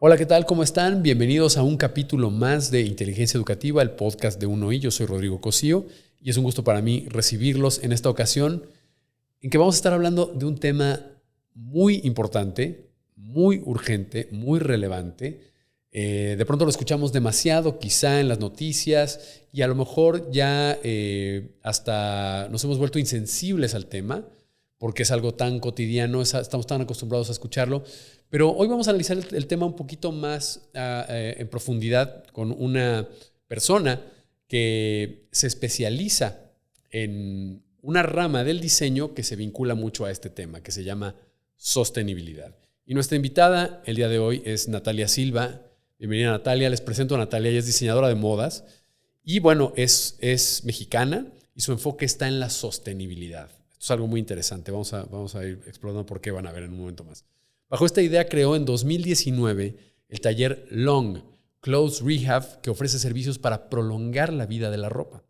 Hola, ¿qué tal? ¿Cómo están? Bienvenidos a un capítulo más de Inteligencia Educativa, el podcast de Uno I. Yo soy Rodrigo Cosío y es un gusto para mí recibirlos en esta ocasión en que vamos a estar hablando de un tema muy importante, muy urgente, muy relevante. De pronto lo escuchamos demasiado, quizá en las noticias, y a lo mejor ya hasta nos hemos vuelto insensibles al tema porque es algo tan cotidiano, estamos tan acostumbrados a escucharlo. Pero hoy vamos a analizar el tema un poquito más en profundidad con una persona que se especializa en una rama del diseño que se vincula mucho a este tema, que se llama sostenibilidad. Y nuestra invitada el día de hoy es Natalia Silva. Bienvenida, Natalia. Les presento a Natalia. Ella es diseñadora de modas y, bueno, es mexicana y su enfoque está en la sostenibilidad. Esto es algo muy interesante. Vamos a ir explorando por qué, van a ver en un momento más. Bajo esta idea creó en 2019 el taller Long Clothes Rehab, que ofrece servicios para prolongar la vida de la ropa.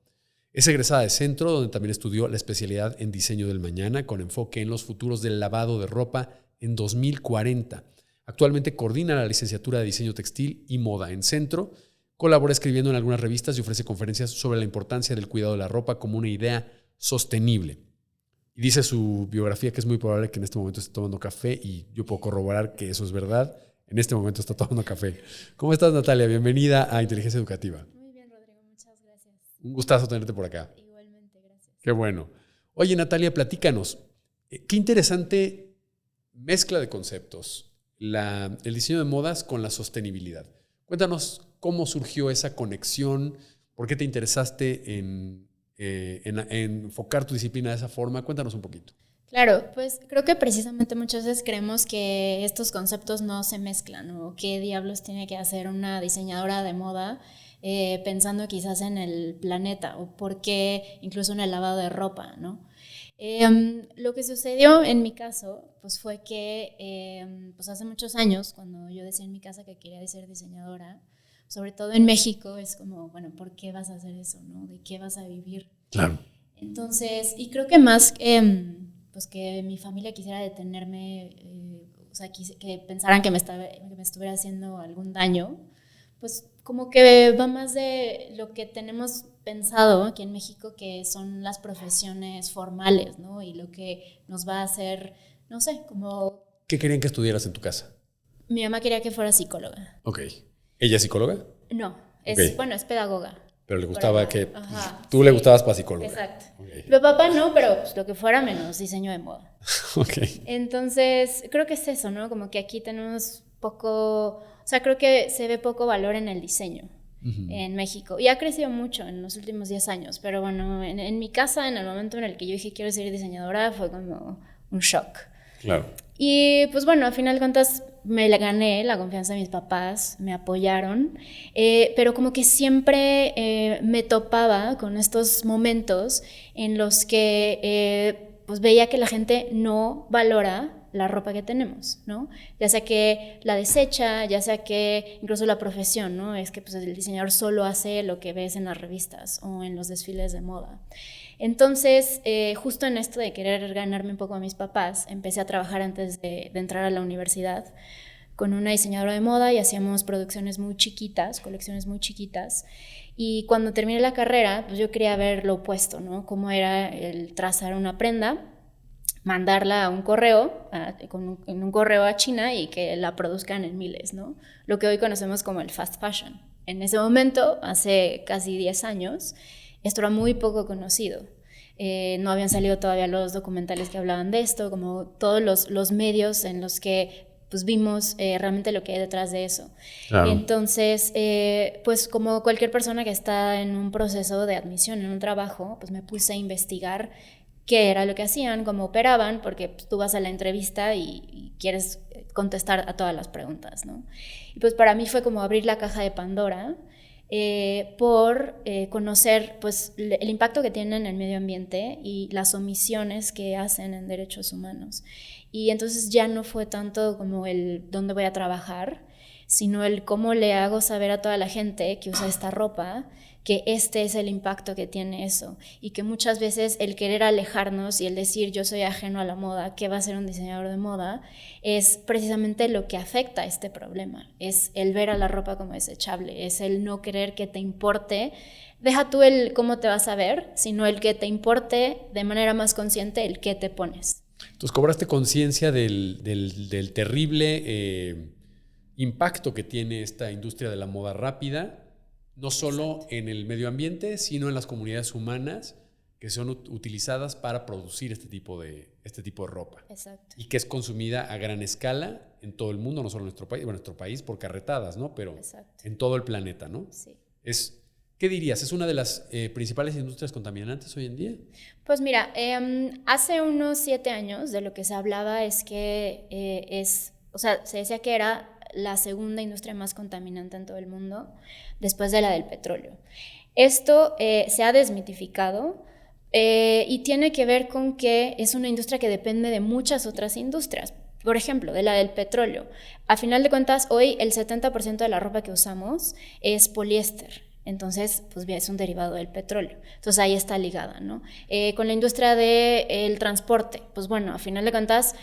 Es egresada de Centro, donde también estudió la especialidad en diseño del mañana, con enfoque en los futuros del lavado de ropa en 2040. Actualmente coordina la licenciatura de diseño textil y moda en Centro, colabora escribiendo en algunas revistas y ofrece conferencias sobre la importancia del cuidado de la ropa como una idea sostenible. Y dice su biografía que es muy probable que en este momento esté tomando café, y yo puedo corroborar que eso es verdad. En este momento está tomando café. ¿Cómo estás, Natalia? Bienvenida a Inteligencia Educativa. Muy bien, Rodrigo. Muchas gracias. Un gustazo tenerte por acá. Igualmente, gracias. Qué bueno. Oye, Natalia, platícanos. Qué interesante mezcla de conceptos. El diseño de modas con la sostenibilidad. Cuéntanos cómo surgió esa conexión, por qué te interesaste en enfocar tu disciplina de esa forma. Cuéntanos un poquito. Claro, pues creo que precisamente muchas veces creemos que estos conceptos no se mezclan, o qué diablos tiene que hacer una diseñadora de moda pensando quizás en el planeta, o por qué incluso en el lavado de ropa, ¿no? Lo que sucedió en mi caso pues fue que pues hace muchos años, cuando yo decía en mi casa que quería ser diseñadora, sobre todo en México, es como, bueno, ¿por qué vas a hacer eso, no? ¿De qué vas a vivir? Claro. Entonces, y creo que más pues que mi familia quisiera detenerme, o sea, que pensaran que me estuviera haciendo algún daño, pues como que va más de lo que tenemos pensado aquí en México, que son las profesiones formales, ¿no? Y lo que nos va a hacer, no sé, como... ¿Qué querían que estudiaras en tu casa? Mi mamá quería que fuera psicóloga. Ok. ¿Ella es psicóloga? No, Okay. Bueno, es pedagoga. Pero le gustaba que... Ajá, tú le gustabas para psicóloga. Exacto. Okay. Mi papá no, pero pues, lo que fuera menos diseño de moda. Ok. Entonces, creo que es eso, ¿no? Como que aquí tenemos poco... O sea, creo que se ve poco valor en el diseño en México. Y ha crecido mucho en los últimos 10 años. Pero bueno, en mi casa, en el momento en el que yo dije quiero ser diseñadora, fue como un shock. Claro. Y pues bueno, a final de cuentas me gané la confianza de mis papás, me apoyaron, pero como que siempre me topaba con estos momentos en los que pues veía que la gente no valora la ropa que tenemos, ¿no? Ya sea que la desecha, ya sea que incluso la profesión, ¿no? Es que pues, el diseñador solo hace lo que ves en las revistas o en los desfiles de moda. Entonces, justo en esto de querer ganarme un poco a mis papás, empecé a trabajar antes de entrar a la universidad con una diseñadora de moda y hacíamos producciones muy chiquitas, colecciones muy chiquitas. Y cuando terminé la carrera, pues yo quería ver lo opuesto, ¿no? Cómo era el trazar una prenda, mandarla a un correo, en un correo a China, y que la produzcan en miles, ¿no? Lo que hoy conocemos como el fast fashion. En ese momento, hace casi 10 años, esto era muy poco conocido. No habían salido todavía los documentales que hablaban de esto, como todos los medios en los que pues vimos realmente lo que hay detrás de eso. Claro. Entonces, pues como cualquier persona que está en un proceso de admisión en un trabajo, pues me puse a investigar qué era lo que hacían, cómo operaban, porque pues, tú vas a la entrevista y quieres contestar a todas las preguntas, ¿no? Y pues para mí fue como abrir la caja de Pandora, por conocer pues, el impacto que tienen en el medio ambiente y las omisiones que hacen en derechos humanos. Y entonces ya no fue tanto como el dónde voy a trabajar, sino el cómo le hago saber a toda la gente que usa esta ropa que este es el impacto que tiene eso y que muchas veces el querer alejarnos y el decir yo soy ajeno a la moda, ¿qué va a ser un diseñador de moda? Es precisamente lo que afecta a este problema, es el ver a la ropa como desechable, es el no querer que te importe, deja tú el cómo te vas a ver, sino el que te importe de manera más consciente el qué te pones. Entonces cobraste conciencia del terrible impacto que tiene esta industria de la moda rápida, no solo en el medio ambiente, sino en las comunidades humanas que son utilizadas para producir este tipo de ropa. Exacto. Y que es consumida a gran escala en todo el mundo, no solo en nuestro país por carretadas, ¿no? Pero Exacto. en todo el planeta, ¿no? Sí. ¿Qué dirías? ¿Es una de las principales industrias contaminantes hoy en día? Pues mira, hace unos 7 años de lo que se hablaba es que se decía que era la segunda industria más contaminante en todo el mundo, después de la del petróleo. Esto se ha desmitificado y tiene que ver con que es una industria que depende de muchas otras industrias. Por ejemplo, de la del petróleo. A final de cuentas, hoy el 70% de la ropa que usamos es poliéster. Entonces, pues bien, es un derivado del petróleo. Entonces ahí está ligada, ¿no? Con la industria del transporte, pues bueno, a final de cuentas,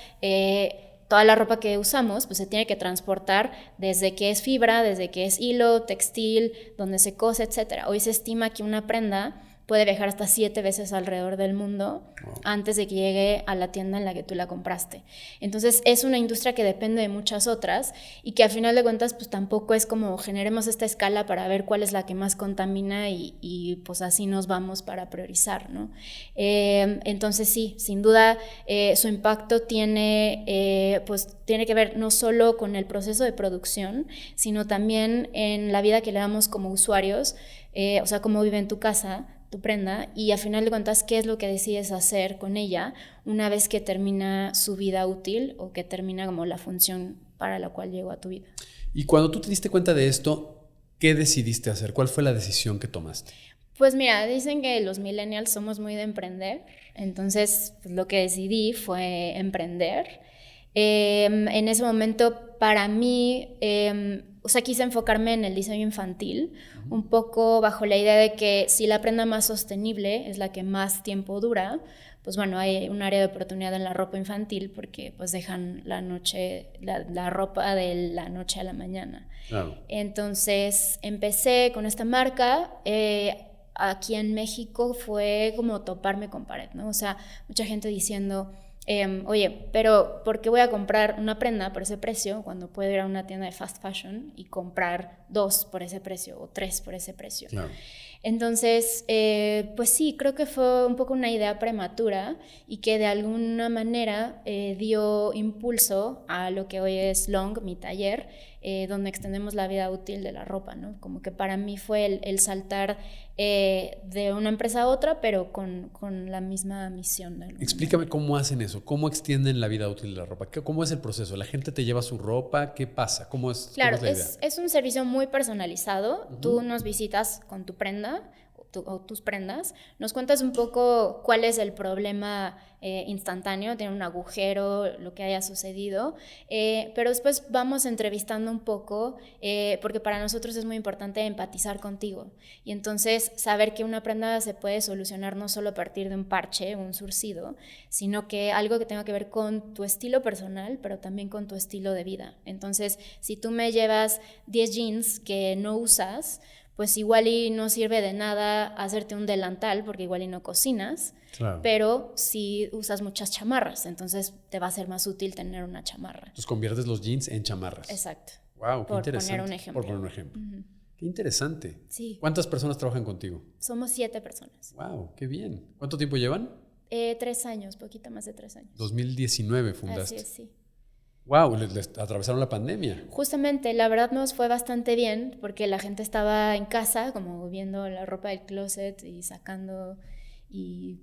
toda la ropa que usamos pues se tiene que transportar desde que es fibra, desde que es hilo, textil, donde se cose, etc. Hoy se estima que una prenda puede viajar hasta 7 veces alrededor del mundo antes de que llegue a la tienda en la que tú la compraste. Entonces es una industria que depende de muchas otras y que al final de cuentas pues tampoco es como generemos esta escala para ver cuál es la que más contamina y pues así nos vamos para priorizar, ¿no? Entonces sí, sin duda su impacto tiene que ver no solo con el proceso de producción, sino también en la vida que le damos como usuarios, o sea, cómo vive en tu casa tu prenda y a final de cuentas qué es lo que decides hacer con ella una vez que termina su vida útil o que termina como la función para la cual llegó a tu vida. Y cuando tú te diste cuenta de esto, ¿qué decidiste hacer? ¿Cuál fue la decisión que tomaste? Pues mira, dicen que los millennials somos muy de emprender, entonces pues, lo que decidí fue emprender. En ese momento para mí quise enfocarme en el diseño infantil, un poco bajo la idea de que si la prenda más sostenible es la que más tiempo dura, pues bueno, hay un área de oportunidad en la ropa infantil porque pues dejan la ropa de la noche a la mañana. Claro. Entonces empecé con esta marca. Aquí en México fue como toparme con pared, ¿no? O sea, mucha gente diciendo, oye, pero ¿por qué voy a comprar una prenda por ese precio cuando puedo ir a una tienda de fast fashion y comprar 2 por ese precio o 3 por ese precio? Claro. Entonces, pues sí, creo que fue un poco una idea prematura y que de alguna manera dio impulso a lo que hoy es Long, mi taller, donde extendemos la vida útil de la ropa, ¿no? Como que para mí fue el saltar de una empresa a otra, pero con la misma misión. Explícame cómo hacen eso, cómo extienden la vida útil de la ropa, ¿cómo es el proceso? ¿La gente te lleva su ropa? ¿Qué pasa? ¿Cómo es, claro, cómo es la idea? Es un servicio muy personalizado. Tú nos visitas con tu prenda o tus prendas, nos cuentas un poco cuál es el problema instantáneo, tiene un agujero, lo que haya sucedido, pero después vamos entrevistando un poco, porque para nosotros es muy importante empatizar contigo y entonces saber que una prenda se puede solucionar no solo a partir de un parche, un surcido, sino que algo que tenga que ver con tu estilo personal, pero también con tu estilo de vida. Entonces, si tú me llevas 10 jeans que no usas, pues igual y no sirve de nada hacerte un delantal porque igual y no cocinas, claro. Pero si usas muchas chamarras, entonces te va a ser más útil tener una chamarra. Entonces conviertes los jeans en chamarras. Exacto. Wow, qué por interesante. Poner un ejemplo. Por poner un ejemplo. Qué interesante. Sí. ¿Cuántas personas trabajan contigo? Somos 7 personas. Wow, qué bien. ¿Cuánto tiempo llevan? 3 años, poquito más de 3 años. 2019 fundaste. Así es, sí. Wow, les atravesaron la pandemia. Justamente, la verdad nos fue bastante bien porque la gente estaba en casa como viendo la ropa del closet y sacando y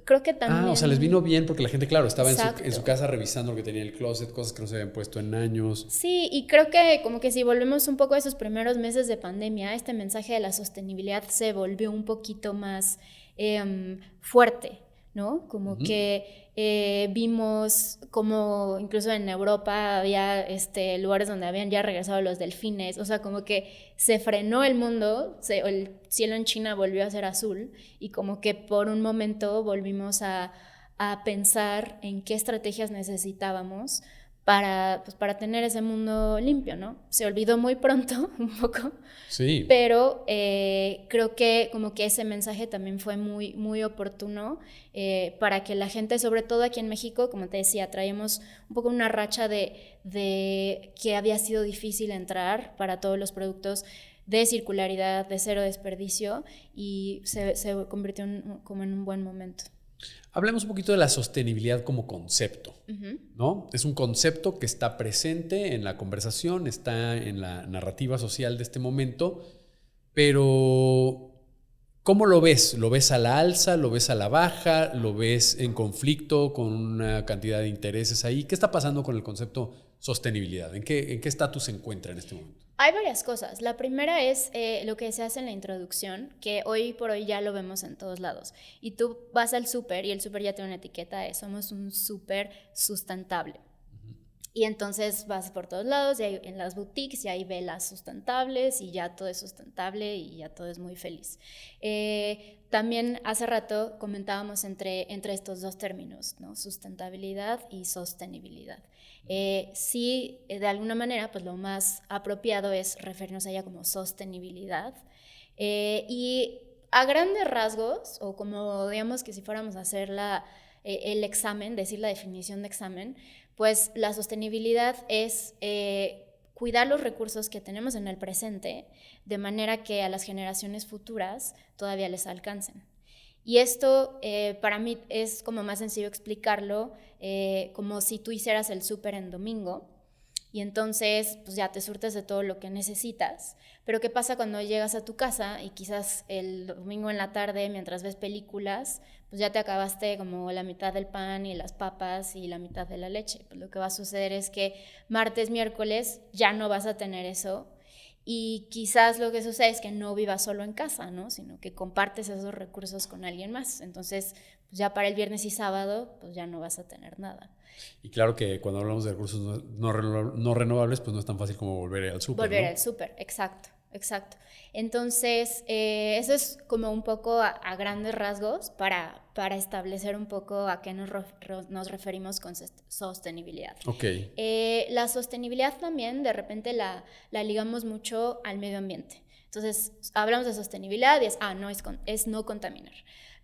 creo que también... o sea, les vino bien porque la gente, claro, estaba en su casa revisando lo que tenía el closet, cosas que no se habían puesto en años. Sí, y creo que como que si volvemos un poco a esos primeros meses de pandemia, este mensaje de la sostenibilidad se volvió un poquito más fuerte, ¿no? Como que vimos como incluso en Europa había lugares donde habían ya regresado los delfines, o sea, como que se frenó el mundo, el cielo en China volvió a ser azul y como que por un momento volvimos a pensar en qué estrategias necesitábamos para tener ese mundo limpio, ¿no? Se olvidó muy pronto, un poco, sí, pero creo que como que ese mensaje también fue muy, muy oportuno para que la gente, sobre todo aquí en México, como te decía, traíamos un poco una racha de que había sido difícil entrar para todos los productos de circularidad, de cero desperdicio, y se convirtió como en un buen momento. Hablemos un poquito de la sostenibilidad como concepto, ¿no? Es un concepto que está presente en la conversación, está en la narrativa social de este momento, pero ¿cómo lo ves? ¿Lo ves a la alza? ¿Lo ves a la baja? ¿Lo ves en conflicto con una cantidad de intereses ahí? ¿Qué está pasando con el concepto sostenibilidad? ¿En qué estatus se encuentra en este momento? Hay varias cosas. La primera es lo que se hace en la introducción, que hoy por hoy ya lo vemos en todos lados. Y tú vas al súper y el súper ya tiene una etiqueta de somos un súper sustentable. Y entonces vas por todos lados, y en las boutiques, y hay velas sustentables, y ya todo es sustentable, y ya todo es muy feliz. También hace rato comentábamos entre estos dos términos, ¿no? Sustentabilidad y sostenibilidad. Sí, de alguna manera, pues lo más apropiado es referirnos a ella como sostenibilidad. Y a grandes rasgos, o como digamos que si fuéramos a hacer el examen, decir la definición de examen, pues la sostenibilidad es cuidar los recursos que tenemos en el presente de manera que a las generaciones futuras todavía les alcancen. Y esto para mí es como más sencillo explicarlo como si tú hicieras el súper en domingo y entonces pues ya te surtes de todo lo que necesitas, pero ¿qué pasa cuando llegas a tu casa y quizás el domingo en la tarde mientras ves películas pues ya te acabaste como la mitad del pan y las papas y la mitad de la leche? Pues lo que va a suceder es que martes, miércoles ya no vas a tener eso. Y quizás lo que sucede es que no vivas solo en casa, ¿no? Sino que compartes esos recursos con alguien más. Entonces, pues ya para el viernes y sábado, pues ya no vas a tener nada. Y claro que cuando hablamos de recursos no renovables, pues no es tan fácil como volver al súper, Volver ¿no? al súper, exacto, exacto. Entonces, eso es como un poco a grandes rasgos para establecer un poco a qué nos referimos con sostenibilidad. Ok. La sostenibilidad también de repente la ligamos mucho al medio ambiente. Entonces, hablamos de sostenibilidad y es no contaminar.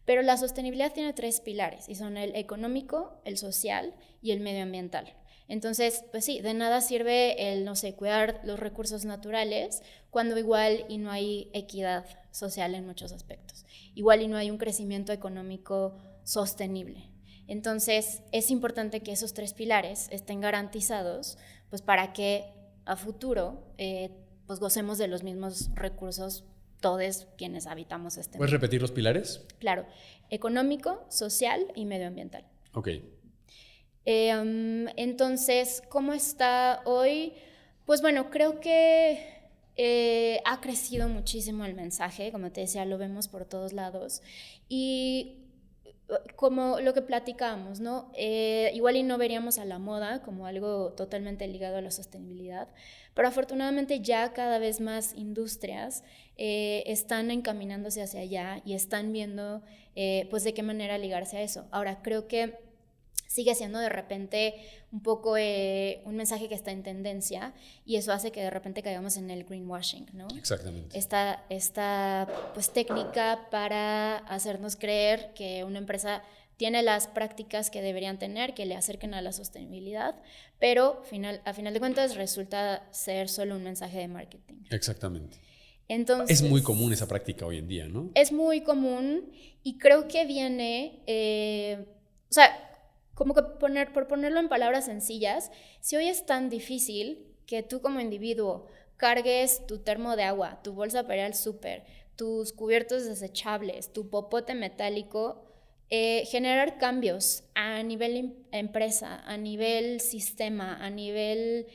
Pero la sostenibilidad tiene 3 pilares y son el económico, el social y el medioambiental. Entonces, pues sí, de nada sirve el, no sé, cuidar los recursos naturales cuando igual y no hay equidad social en muchos aspectos. Igual y no hay un crecimiento económico sostenible. Entonces, es importante que esos 3 pilares estén garantizados, pues para que a futuro pues gocemos de los mismos recursos todos quienes habitamos este mundo. ¿Puedes repetir los pilares? Claro, económico, social y medioambiental. Ok. Entonces, ¿cómo está hoy? Pues bueno, creo que ha crecido muchísimo el mensaje, como te decía, lo vemos por todos lados. Y como lo que platicábamos, ¿no? Igual y no veríamos a la moda como algo totalmente ligado a la sostenibilidad, pero afortunadamente ya cada vez más industrias están encaminándose hacia allá y están viendo pues de qué manera ligarse a eso. Ahora, creo que sigue siendo de repente un poco un mensaje que está en tendencia y eso hace que de repente caigamos en el greenwashing, ¿no? Exactamente. Esta pues técnica para hacernos creer que una empresa tiene las prácticas que deberían tener, que le acerquen a la sostenibilidad, pero a final de cuentas resulta ser solo un mensaje de marketing. Exactamente. Entonces, es muy común esa práctica hoy en día, ¿no? Es muy común y creo que viene, o sea, como que por ponerlo en palabras sencillas, si hoy es tan difícil que tú como individuo cargues tu termo de agua, tu bolsa para ir al súper, tus cubiertos desechables, tu popote metálico, generar cambios a nivel empresa, a nivel sistema, a nivel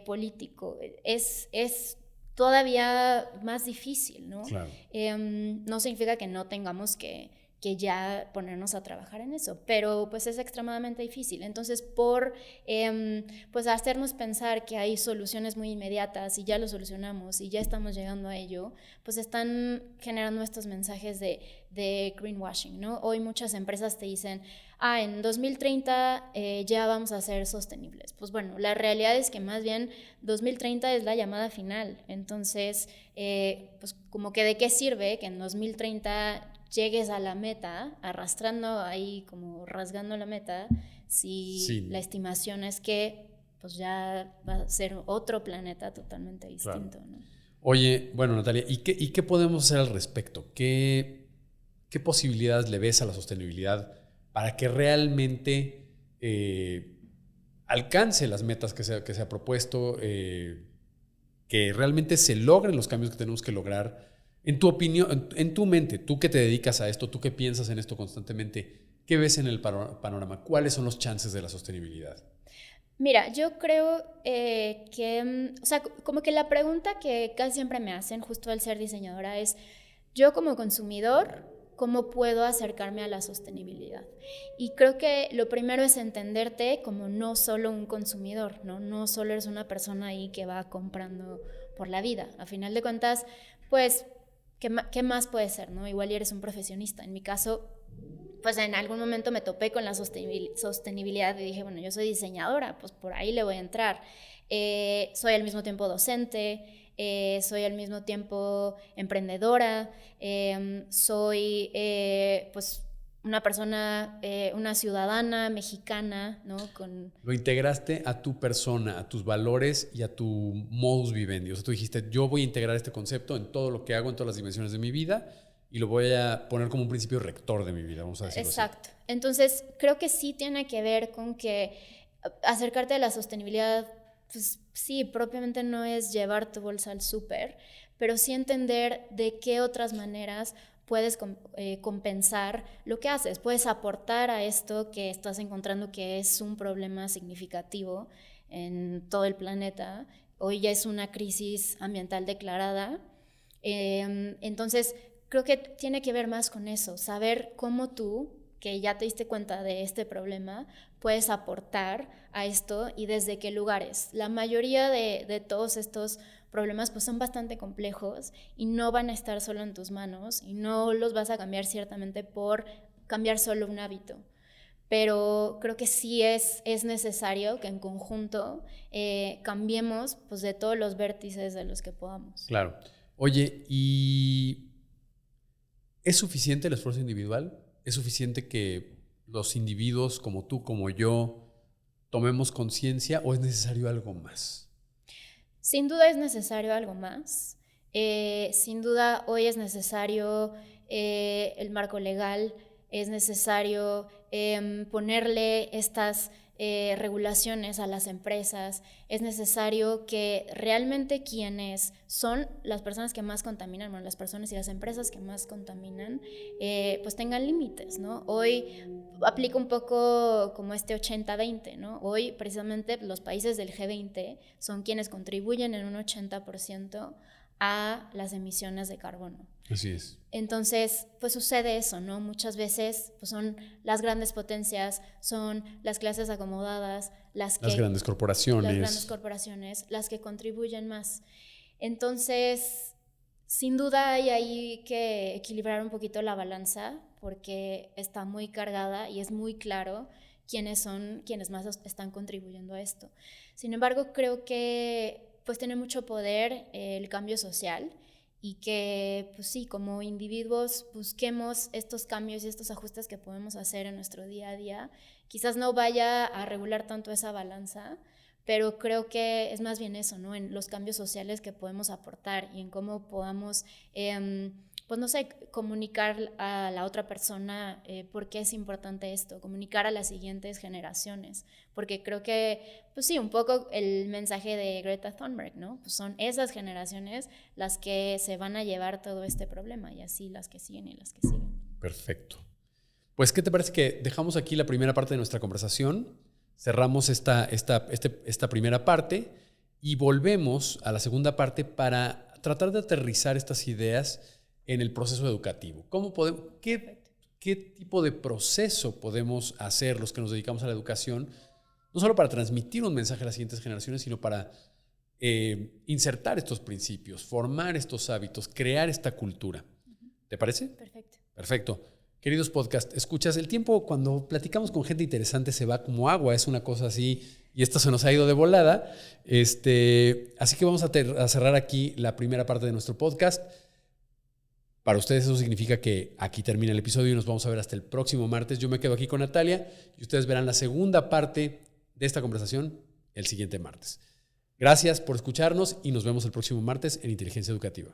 político, es todavía más difícil, ¿no? Claro. No significa que no tengamos que que ya ponernos a trabajar en eso, pero pues es extremadamente difícil. Entonces, por pues hacernos pensar que hay soluciones muy inmediatas y ya lo solucionamos y ya estamos llegando a ello, pues están generando estos mensajes de greenwashing, ¿no? Hoy muchas empresas te dicen, en 2030 ya vamos a ser sostenibles. Pues bueno, la realidad es que más bien 2030 es la llamada final. Entonces, pues como que de qué sirve que en 2030 llegues a la meta, arrastrando ahí, como rasgando la meta, si Sí. la estimación es que pues ya va a ser otro planeta totalmente distinto, Claro. ¿no? Oye, bueno, Natalia, ¿y qué podemos hacer al respecto? ¿Qué posibilidades le ves a la sostenibilidad para que realmente alcance las metas que se ha propuesto, que realmente se logren los cambios que tenemos que lograr? En tu opinión, en tu mente, tú que te dedicas a esto, tú que piensas en esto constantemente, ¿qué ves en el panorama? ¿Cuáles son los chances de la sostenibilidad? Mira, yo creo que, o sea, como que la pregunta que casi siempre me hacen justo al ser diseñadora es, yo como consumidor, ¿cómo puedo acercarme a la sostenibilidad? Y creo que lo primero es entenderte como no solo un consumidor, ¿no? No solo eres una persona ahí que va comprando por la vida. A final de cuentas, pues, ¿qué más puede ser, no? Igual eres un profesionista. En mi caso, pues en algún momento me topé con la sostenibilidad y dije, bueno, yo soy diseñadora, pues por ahí le voy a entrar. Soy al mismo tiempo docente, soy al mismo tiempo emprendedora, soy pues una persona, una ciudadana mexicana, ¿no? Lo integraste a tu persona, a tus valores y a tu modus vivendi. O sea, tú dijiste, yo voy a integrar este concepto en todo lo que hago, en todas las dimensiones de mi vida, y lo voy a poner como un principio rector de mi vida, vamos a decirlo Exacto. así. Entonces, creo que sí tiene que ver con que acercarte a la sostenibilidad, pues sí, propiamente no es llevar tu bolsa al súper, pero sí entender de qué otras maneras puedes compensar lo que haces. Puedes aportar a esto que estás encontrando que es un problema significativo en todo el planeta. Hoy ya es una crisis ambiental declarada. Entonces, creo que tiene que ver más con eso, saber cómo tú, que ya te diste cuenta de este problema, puedes aportar a esto y desde qué lugares. La mayoría de todos estos problemas pues son bastante complejos y no van a estar solo en tus manos y no los vas a cambiar ciertamente por cambiar solo un hábito. Pero creo que sí es necesario que en conjunto cambiemos pues, de todos los vértices de los que podamos. Claro. Oye, ¿y es suficiente el esfuerzo individual? ¿Es suficiente que los individuos como tú, como yo, tomemos conciencia o es necesario algo más? Sin duda es necesario algo más. Sin duda hoy es necesario el marco legal, es necesario ponerle estas regulaciones a las empresas, es necesario que realmente quienes son las personas que más contaminan, bueno, las personas y las empresas que más contaminan, pues tengan límites, ¿no? Hoy aplica un poco como este 80-20, ¿no? Hoy precisamente los países del G20 son quienes contribuyen en un 80% a las emisiones de carbono. Así es. Entonces, pues sucede eso, ¿no? Muchas veces pues son las grandes potencias, son las clases acomodadas, las grandes corporaciones. Las grandes corporaciones, las que contribuyen más. Entonces, sin duda hay ahí que equilibrar un poquito la balanza porque está muy cargada y es muy claro quiénes son quienes más están contribuyendo a esto. Sin embargo, creo que pues tiene mucho poder el cambio social y que, pues sí, como individuos busquemos estos cambios y estos ajustes que podemos hacer en nuestro día a día. Quizás no vaya a regular tanto esa balanza, pero creo que es más bien eso, ¿no? En los cambios sociales que podemos aportar y en cómo podamos, pues no sé, comunicar a la otra persona por qué es importante esto, comunicar a las siguientes generaciones, porque creo que, pues sí, un poco el mensaje de Greta Thunberg, ¿no? Pues son esas generaciones las que se van a llevar todo este problema y así las que siguen y las que siguen. Perfecto. Pues, ¿qué te parece que dejamos aquí la primera parte de nuestra conversación? Cerramos esta primera parte y volvemos a la segunda parte para tratar de aterrizar estas ideas en el proceso educativo. ¿Qué qué tipo de proceso podemos hacer los que nos dedicamos a la educación, no solo para transmitir un mensaje a las siguientes generaciones, sino para insertar estos principios, formar estos hábitos, crear esta cultura. ¿Te parece? Perfecto. Perfecto. Queridos podcast, escuchas, el tiempo cuando platicamos con gente interesante se va como agua, es una cosa así, y esto se nos ha ido de volada. Así que vamos a cerrar aquí la primera parte de nuestro podcast. Para ustedes eso significa que aquí termina el episodio y nos vamos a ver hasta el próximo martes. Yo me quedo aquí con Natalia y ustedes verán la segunda parte de esta conversación el siguiente martes. Gracias por escucharnos y nos vemos el próximo martes en Inteligencia Educativa.